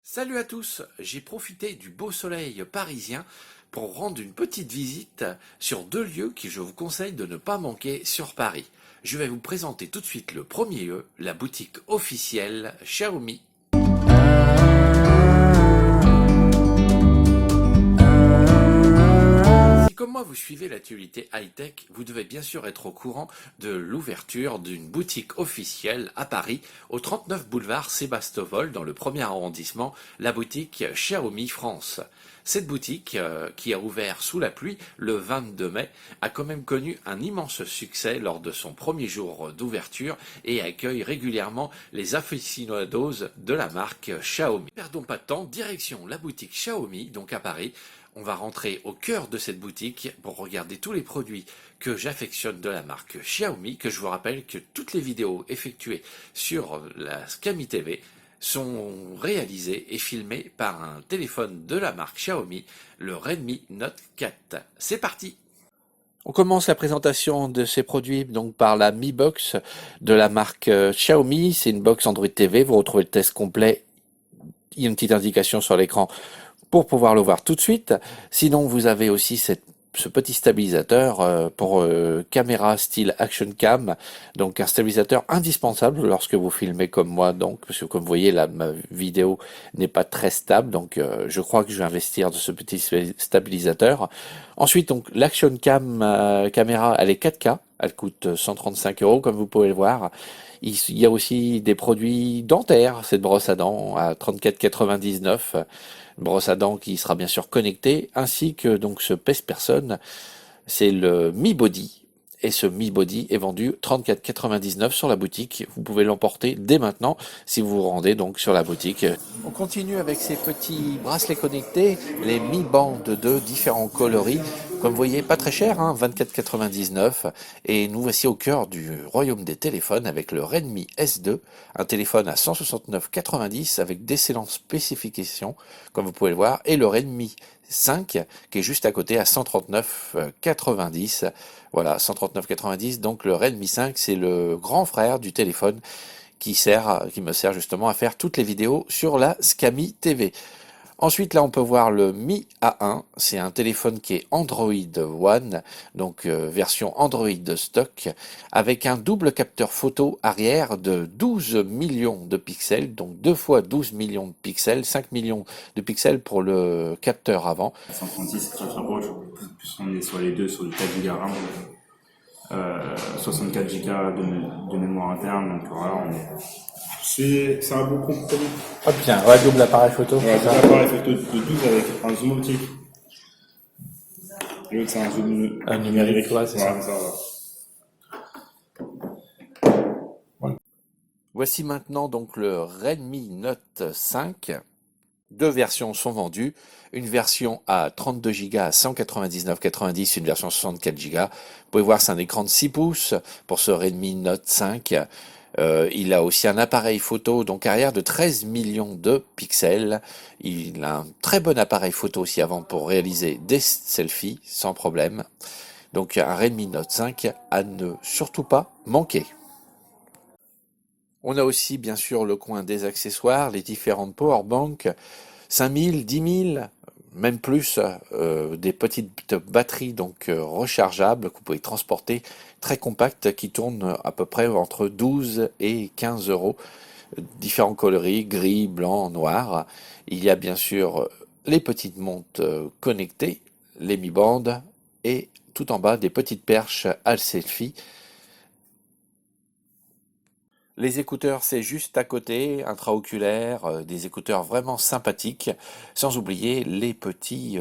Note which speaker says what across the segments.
Speaker 1: Salut à tous, j'ai profité du beau soleil parisien pour rendre une petite visite sur deux lieux que je vous conseille de ne pas manquer sur Paris. Je vais vous présenter tout de suite le premier lieu, la boutique officielle Xiaomi. Si comme moi vous suivez l'actualité high-tech, vous devez bien sûr être au courant de l'ouverture d'une boutique officielle à Paris, au 39 boulevard Sébastopol, dans le premier arrondissement, la boutique Xiaomi France. Cette boutique, qui a ouvert sous la pluie le 22 mai, a quand même connu un immense succès lors de son premier jour d'ouverture et accueille régulièrement les aficionados de la marque Xiaomi. Perdons pas de temps, direction la boutique Xiaomi, donc à Paris. On va rentrer au cœur de cette boutique pour regarder tous les produits que j'affectionne de la marque Xiaomi, que je vous rappelle que toutes les vidéos effectuées sur la Scami TV sont réalisées et filmées par un téléphone de la marque Xiaomi, le Redmi Note 4. C'est parti! On commence la présentation de ces produits donc par la Mi Box de la marque Xiaomi. C'est une box Android TV. Vous retrouvez le test complet. Il y a une petite indication sur l'écran pour pouvoir le voir tout de suite. Sinon, vous avez aussi ce petit stabilisateur pour caméra style Action Cam, donc un stabilisateur indispensable lorsque vous filmez comme moi, donc parce que comme vous voyez là, ma vidéo n'est pas très stable, donc je crois que je vais investir de ce petit stabilisateur. Ensuite, donc l'Action Cam caméra, elle est 4K, elle coûte 135 € comme vous pouvez le voir. Il y a aussi des produits dentaires, cette brosse à dents à 34,99 €. Brosse à dents qui sera bien sûr connectée, ainsi que donc ce pèse-personne, c'est le Mi Body. Et ce Mi Body est vendu 34,99 € sur la boutique. Vous pouvez l'emporter dès maintenant si vous vous rendez donc sur la boutique. On continue avec ces petits bracelets connectés, les Mi Band de différents coloris. Comme vous voyez, pas très cher, hein, 24,99 €. Et nous voici au cœur du royaume des téléphones avec le Redmi S2, un téléphone à 169,90 € avec d'excellentes spécifications, comme vous pouvez le voir, et le Redmi 5 qui est juste à côté à 139,90 €. Voilà, 139,90 €. Donc le Redmi 5, c'est le grand frère du téléphone qui me sert justement à faire toutes les vidéos sur la Scami TV. Ensuite, là, on peut voir le Mi A1. C'est un téléphone qui est Android One, donc version Android de stock, avec un double capteur photo arrière de 12 millions de pixels, donc 2 fois 12 millions de pixels, 5 millions de pixels pour le capteur avant.
Speaker 2: 136, c'est très très proche. Plus on est sur les deux, sur du 4 Go RAM, 64 Go de mémoire interne, donc voilà, on est. C'est un bon compromis.
Speaker 1: Ah putain, ouais, double appareil photo.
Speaker 2: Ouais, double appareil photo de 12 avec un zoom optique. Et l'autre, c'est un zoom
Speaker 1: numérique, ouais, c'est ça.
Speaker 2: Ouais.
Speaker 1: Voici maintenant donc le Redmi Note 5. Deux versions sont vendues, une version à 32 Go à 199,90 €, une version 64 Go. Vous pouvez voir, c'est un écran de 6 pouces pour ce Redmi Note 5. Il a aussi un appareil photo donc arrière de 13 millions de pixels. Il a un très bon appareil photo aussi avant pour réaliser des selfies sans problème. Donc un Redmi Note 5 à ne surtout pas manquer. On a aussi bien sûr le coin des accessoires, les différentes powerbanks, 5000, 10 000, même plus, des petites batteries donc rechargeables que vous pouvez transporter, très compactes, qui tournent à peu près entre 12 et 15 €, différents coloris, gris, blanc, noir. Il y a bien sûr les petites montres connectées, les Mi Band, et tout en bas des petites perches à selfie. Les écouteurs, c'est juste à côté, intraoculaires, des écouteurs vraiment sympathiques, sans oublier les petits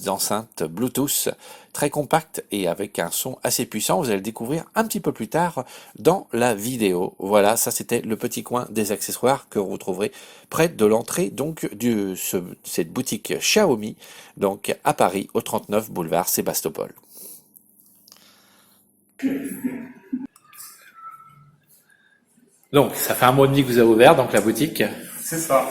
Speaker 1: enceintes Bluetooth très compactes et avec un son assez puissant. Vous allez le découvrir un petit peu plus tard dans la vidéo. Voilà, ça c'était le petit coin des accessoires que vous trouverez près de l'entrée donc cette boutique Xiaomi, donc à Paris, au 39 boulevard Sébastopol. Donc, ça fait un mois et demi que vous avez ouvert donc la boutique.
Speaker 2: C'est ça.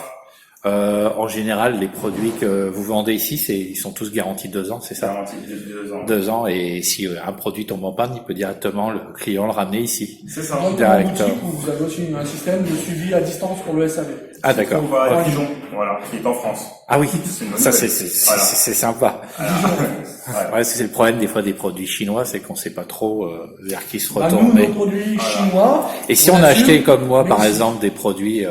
Speaker 1: En général, les produits que vous vendez ici, ils sont tous garantis 2 ans, c'est ça?
Speaker 2: Garantie de 2 ans.
Speaker 1: 2 ans, et si un produit tombe en panne, il peut directement le client le ramener ici.
Speaker 2: C'est ça.
Speaker 3: Dans la boutique où vous avez aussi un système de suivi à distance pour le SAV.
Speaker 1: Ah, d'accord.
Speaker 2: On va à Dijon, voilà, qui est en France.
Speaker 1: Ah oui,
Speaker 2: C'est une bonne
Speaker 1: ça
Speaker 2: nouvelle. Voilà.
Speaker 1: c'est sympa.
Speaker 2: Ouais.
Speaker 1: Ouais, c'est le problème des fois des produits chinois, c'est qu'on sait pas trop vers qui se
Speaker 3: Bah, nous,
Speaker 1: retourner.
Speaker 3: nos produits chinois.
Speaker 1: Et si on a
Speaker 3: assume,
Speaker 1: acheté comme moi,
Speaker 3: mais
Speaker 1: par
Speaker 3: si-
Speaker 1: exemple, des produits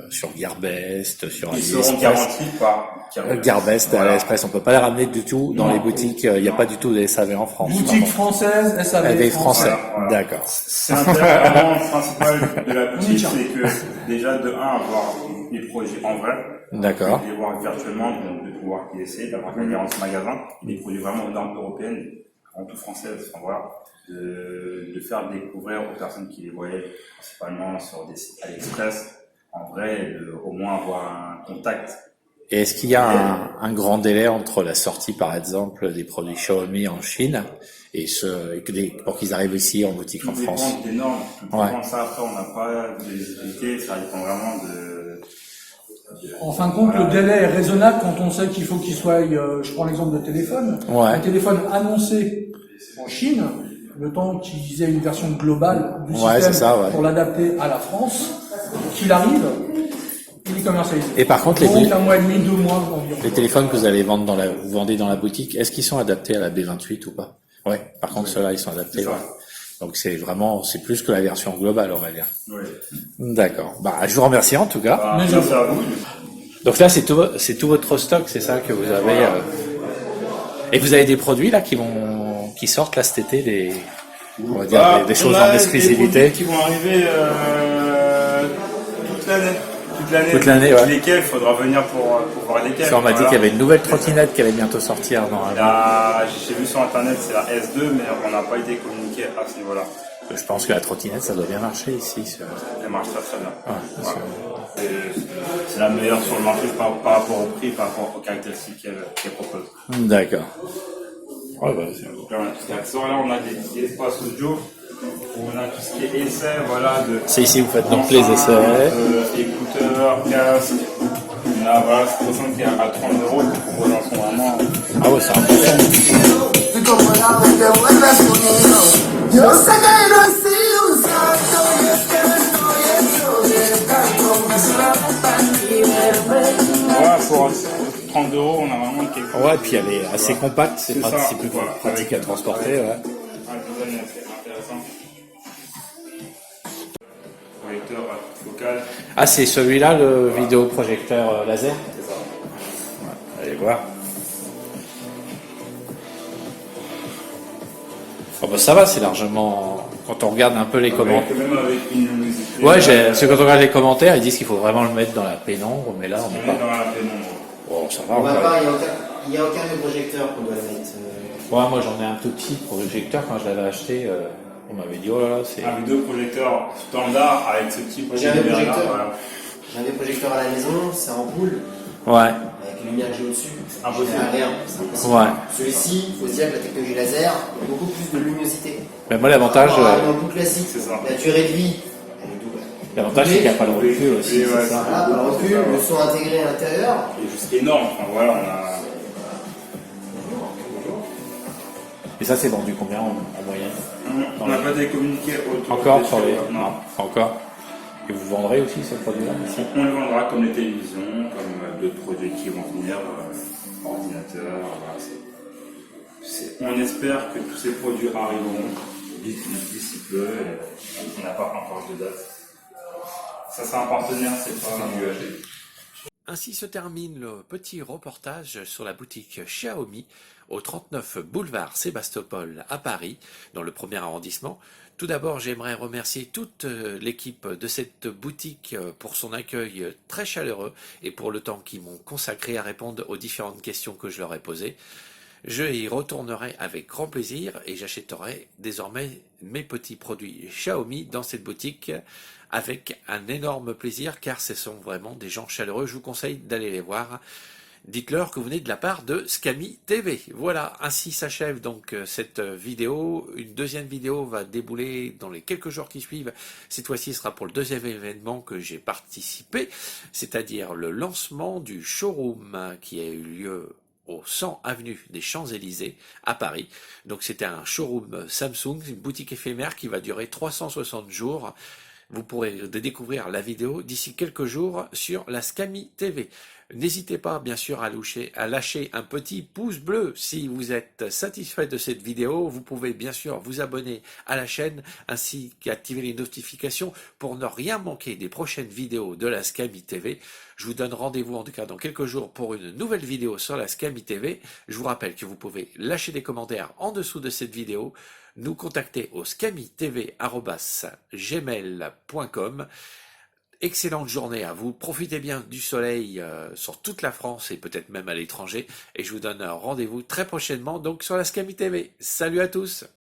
Speaker 1: sur Gearbest, sur
Speaker 2: Ils seront
Speaker 1: AliExpress,
Speaker 2: garantis par
Speaker 1: Gearbest,
Speaker 2: Voilà.
Speaker 1: AliExpress, on peut pas les ramener du tout dans
Speaker 3: Non.
Speaker 1: les boutiques. Il n'y a pas du tout de SAV en France.
Speaker 3: Boutique française, SAV.
Speaker 1: Des Français,
Speaker 2: Voilà.
Speaker 1: d'accord.
Speaker 2: C'est l'intérêt principal de la
Speaker 3: On y
Speaker 2: boutique,
Speaker 3: tient.
Speaker 2: c'est que déjà de avoir les produits en vrai,
Speaker 1: D'accord.
Speaker 2: de les voir virtuellement, donc de pouvoir les essayer, d'avoir la garantie magasin, et des produits vraiment aux normes européennes, en tout françaises, enfin voilà, de faire découvrir aux personnes qui les voyaient principalement sur des sites AliExpress, en vrai, et de au moins avoir un contact.
Speaker 1: Et est-ce qu'il y a un grand délai entre la sortie, par exemple, des produits Xiaomi en Chine pour qu'ils arrivent ici en boutique
Speaker 2: Tout
Speaker 1: en France?
Speaker 2: dépend des normes, tout
Speaker 1: Ouais.
Speaker 2: dépend ça, après on n'a pas de visibilité, ça dépend vraiment de...
Speaker 3: En fin de compte, le délai est raisonnable quand on sait qu'il faut qu'il soit, je prends l'exemple de téléphone,
Speaker 1: Ouais.
Speaker 3: un téléphone annoncé en Chine, le temps qu'ils aient une version globale du
Speaker 1: Ouais,
Speaker 3: système
Speaker 1: c'est ça, ouais.
Speaker 3: pour l'adapter à la France, qu'il arrive, il est commercialisé.
Speaker 1: Et par contre,
Speaker 3: Donc un mois et demi, 2 mois environ.
Speaker 1: les téléphones que vous allez vendre vous vendez dans la boutique, est-ce qu'ils sont adaptés à la B28 ou pas? Ouais. Par contre, ceux-là, ils sont adaptés,
Speaker 2: C'est ça.
Speaker 1: ouais. Donc c'est plus que la version globale, on va dire.
Speaker 2: Ouais.
Speaker 1: D'accord. Bah, je vous remercie en tout cas.
Speaker 2: Bah,
Speaker 3: Mais
Speaker 2: merci à vous.
Speaker 1: Donc là, c'est tout votre stock, c'est ça que vous avez. Et vous avez des produits là qui sortent là cet été, on va dire des choses en exclusivité.
Speaker 2: Qui vont arriver toute l'année.
Speaker 1: Toute l'année, ouais.
Speaker 2: Lesquels, il faudra venir pour voir lesquels.
Speaker 1: Parce qu'on m'a dit
Speaker 2: Voilà.
Speaker 1: qu'il y avait une nouvelle trottinette qui allait bientôt sortir normalement.
Speaker 2: J'ai vu sur internet, c'est la S2, mais on n'a pas été communiqué à ce niveau-là.
Speaker 1: Je pense que la trottinette, ça doit bien marcher ici.
Speaker 2: Elle marche très très bien.
Speaker 1: Ouais,
Speaker 2: Voilà. C'est la meilleure sur le marché par rapport au prix, par rapport aux caractéristiques qu'elle propose.
Speaker 1: D'accord. Ouais, bah,
Speaker 2: Donc là, on a tout ce qui est accessoires. Là, on a des espaces audio. On a tout ce qui est essai, voilà.
Speaker 1: c'est ici vous faites donc les essais.
Speaker 2: Écouteurs, casques. On a, voilà, c'est pour ça qui est à 30 euros. Qui propose un son vraiment.
Speaker 1: Ah ouais, c'est un bon son.
Speaker 4: Y como la vez te vuelves conmigo. Yo sé que no he sido un santo y es que no estoy hecho de tanto. Me suena tan verme.
Speaker 2: Voilà, pour 30 euros, on a vraiment quelque chose.
Speaker 1: Ouais, et puis elle est assez compacte,
Speaker 2: C'est ça,
Speaker 1: c'est plus
Speaker 2: voilà,
Speaker 1: pratique à transporter. Ouais.
Speaker 2: Un design assez intéressant. Projecteur focal.
Speaker 1: Ah, c'est celui-là, le vidéoprojecteur laser.
Speaker 2: C'est ça.
Speaker 1: Allez voir. Oh bah ça va, c'est largement. Quand on regarde un peu les commentaires.
Speaker 2: Même avec une luminosité.
Speaker 1: Ouais, parce que quand on regarde les commentaires, ils disent qu'il faut vraiment le mettre dans la pénombre, mais là on
Speaker 2: On
Speaker 1: n'est
Speaker 2: est
Speaker 1: pas.
Speaker 2: dans la pénombre.
Speaker 1: Bon, ça va.
Speaker 5: Pour ma
Speaker 1: encore.
Speaker 5: part, il n'y a aucun des projecteurs qu'on doit mettre.
Speaker 1: Ouais, moi j'en ai un tout petit projecteur quand je l'avais acheté. On m'avait dit oh là là, c'est.
Speaker 2: Avec deux projecteurs standards avec ce petit
Speaker 5: J'ai un des
Speaker 2: lumière-là,
Speaker 5: projecteurs.
Speaker 2: voilà.
Speaker 5: J'ai un des projecteurs à la maison, c'est en boule,
Speaker 1: Ouais.
Speaker 5: avec une lumière que j'ai au-dessus.
Speaker 2: Impossible.
Speaker 5: Je n'ai rien, c'est impossible.
Speaker 1: Ouais.
Speaker 5: Celui-ci, il faut se dire que la technologie laser a beaucoup plus de luminosité.
Speaker 1: Mais moi l'avantage,
Speaker 5: Par rapport à un bout classique,
Speaker 2: c'est ça.
Speaker 5: la durée de vie, elle est double.
Speaker 1: l'avantage c'est qu'il n'y a pas de recul aussi.
Speaker 2: Ouais,
Speaker 1: C'est ça.
Speaker 5: Voilà, par le recul, le son intégré à l'intérieur.
Speaker 2: Il est juste énorme. Enfin, voilà, on a.
Speaker 1: Et ça c'est vendu combien en moyenne?
Speaker 2: On n'a pas été communiqué autour
Speaker 1: Encore
Speaker 2: des
Speaker 1: sur les.
Speaker 2: choses, non.
Speaker 1: Pas encore. Et vous vendrez aussi ce produit-là ici?
Speaker 2: On les vendra comme les télévisions, comme d'autres produits qui vont venir, ordinateurs. Voilà, on espère que tous ces produits arriveront d'ici peu. Et on n'a pas encore de date. Ça sera un partenaire, c'est pas un UAG.
Speaker 1: Ainsi se termine le petit reportage sur la boutique Xiaomi au 39 boulevard Sébastopol à Paris, dans le premier arrondissement. Tout d'abord, j'aimerais remercier toute l'équipe de cette boutique pour son accueil très chaleureux et pour le temps qu'ils m'ont consacré à répondre aux différentes questions que je leur ai posées. Je y retournerai avec grand plaisir et j'achèterai désormais mes petits produits Xiaomi dans cette boutique avec un énorme plaisir car ce sont vraiment des gens chaleureux. Je vous conseille d'aller les voir. Dites-leur que vous venez de la part de Scami TV. Voilà, ainsi s'achève donc cette vidéo. Une deuxième vidéo va débouler dans les quelques jours qui suivent. Cette fois-ci, ce sera pour le deuxième événement que j'ai participé, c'est-à-dire le lancement du showroom qui a eu lieu au 100 avenue des Champs-Élysées à Paris. Donc c'était un showroom Samsung, une boutique éphémère qui va durer 360 jours. vous pourrez découvrir la vidéo d'ici quelques jours sur la Scami TV. N'hésitez pas, bien sûr, à lâcher un petit pouce bleu si vous êtes satisfait de cette vidéo. Vous pouvez, bien sûr, vous abonner à la chaîne ainsi qu'activer les notifications pour ne rien manquer des prochaines vidéos de la Scami TV. Je vous donne rendez-vous, en tout cas, dans quelques jours pour une nouvelle vidéo sur la Scami TV. Je vous rappelle que vous pouvez lâcher des commentaires en dessous de cette vidéo, nous contacter au scamitv@gmail.com. Excellente journée à vous, profitez bien du soleil sur toute la France et peut-être même à l'étranger, et je vous donne un rendez-vous très prochainement donc sur la Scami TV. Salut à tous!